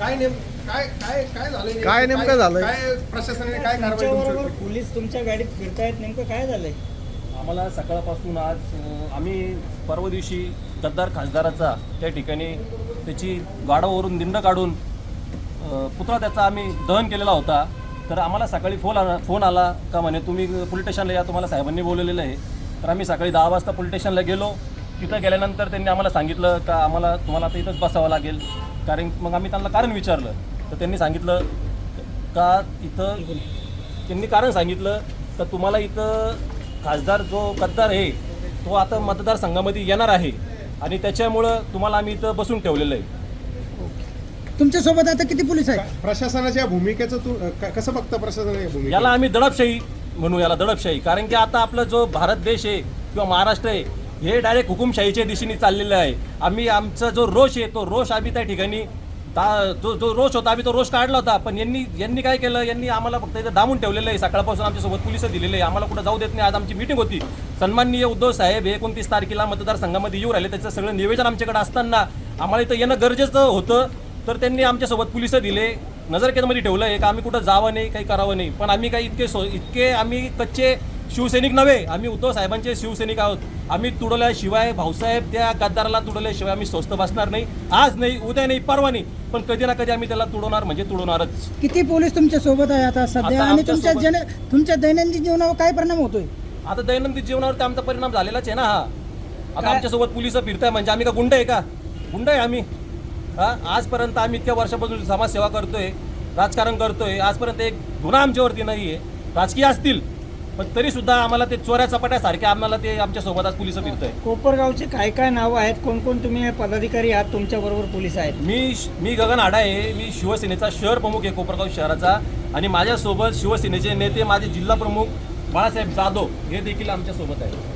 काय झालं? काय नेमकं झालंय? काय प्रशासनाने काय कारवाई तुमच्याबरोबर पोलीस तुमच्या गाडीत फिरतायत, नेमकं काय झालंय? आम्हाला सकाळपासून आज आम्ही परवा दिवशी गद्दार खासदाराचा त्या ठिकाणी त्याची गाडावरून दिंड काढून पुतळा त्याचा आम्ही दहन केलेला होता. तर आम्हाला सकाळी फोन आला का म्हणे तुम्ही पोलीस स्टेशनला या, तुम्हाला साहेबांनी बोलवलेलं आहे. तर आम्ही सकाळी 10 वाजता पोलीस स्टेशनला गेलो. तिथं गेल्यानंतर त्यांनी आम्हाला सांगितलं का तुम्हाला आता इथंच बसावं लागेल. कारण मग आम्ही त्यांना कारण विचारलं तर त्यांनी सांगितलं का त्यांनी कारण सांगितलं तर तुम्हाला इथं खासदार जो गद्दार आहे तो आता मतदारसंघामध्ये येणार आहे आणि त्याच्यामुळं तुम्हाला आम्ही इथं बसून ठेवलेलं आहे. तुमच्यासोबत आता किती पोलीस आहेत? प्रशासनाच्या भूमिकेचं तू कसं बघता प्रशासनाच्या भूमिका? याला आम्ही दडपशाही म्हणू, याला दडपशाही. कारण की आता आपला जो भारत देश आहे किंवा महाराष्ट्र आहे हे डायरेक्ट हुकुमशाहीच्या दिशेने चाललेलं आहे. आम्ही आमचा जो रोष आहे तो रोष आम्ही त्या ठिकाणी जो रोष होता आम्ही तो रोष काढला होता. पण यांनी काय केलं, यांनी आम्हाला फक्त इथं दामून ठेवलेलं आहे. सकाळपासून आमच्यासोबत पोलिस दिलेले आहे, आम्हाला कुठं जाऊ देत नाही. आज आमची मीटिंग होती. सन्माननीय उद्धव साहेब 29 तारखेला मतदारसंघामध्ये येऊ राहिले, त्याचं सगळं निवेदन आमच्याकडे असताना आम्हाला इथं येणं गरजेचं होतं. तर त्यांनी आमच्यासोबत पोलिस दिले, नजरकेमध्ये ठेवलं आहे का आम्ही कुठं जावं नाही, काही करावं नाही. पण आम्ही काही इतके आम्ही कच्चे शिवसैनिक नव्हे, आम्ही उद्धव साहेबांचे शिवसैनिक आहोत. आम्ही तुडवल्याशिवाय, भाऊसाहेब त्या गद्दाराला तुडवल्याशिवाय आम्ही स्वस्थ बसणार नाही. आज नाही, उद्या नाही, परवा नाही, पण कधी ना कधी आम्ही त्याला तुडवणार म्हणजे तुडवणारच. किती पोलीस तुमच्या सोबत आहे आता सध्या? आणि तुमच्या दैनंदिन जीवनावर काय परिणाम होतोय? आता दैनंदिन जीवनावरती आमचा परिणाम झालेलाच आहे ना. हा आता आमच्यासोबत पोलिस फिरताय म्हणजे आम्ही का गुंड आहे का? गुंड आहे आम्ही. आजपर्यंत आम्ही इतक्या वर्षापासून समाजसेवा करतोय, राजकारण करतोय. आजपर्यंत एक गुन्हा आमच्यावरती नाही आहे. राजकीय असतील पण तरी सुद्धा आम्हाला ते चोऱ्या चपाट्यासारखे आम्हाला ते आमच्यासोबत आज पोलिस फिरतोय. कोपरगावचे काय काय नावं आहेत, कोण कोण तुम्ही पदाधिकारी आहात, तुमच्याबरोबर पोलीस आहेत? मी गगन आडा आहे. मी शिवसेनेचा शहर प्रमुख आहे कोपरगाव शहराचा. आणि माझ्यासोबत शिवसेनेचे नेते माझे जिल्हा प्रमुख बाळासाहेब जाधव हे देखील आमच्यासोबत आहेत.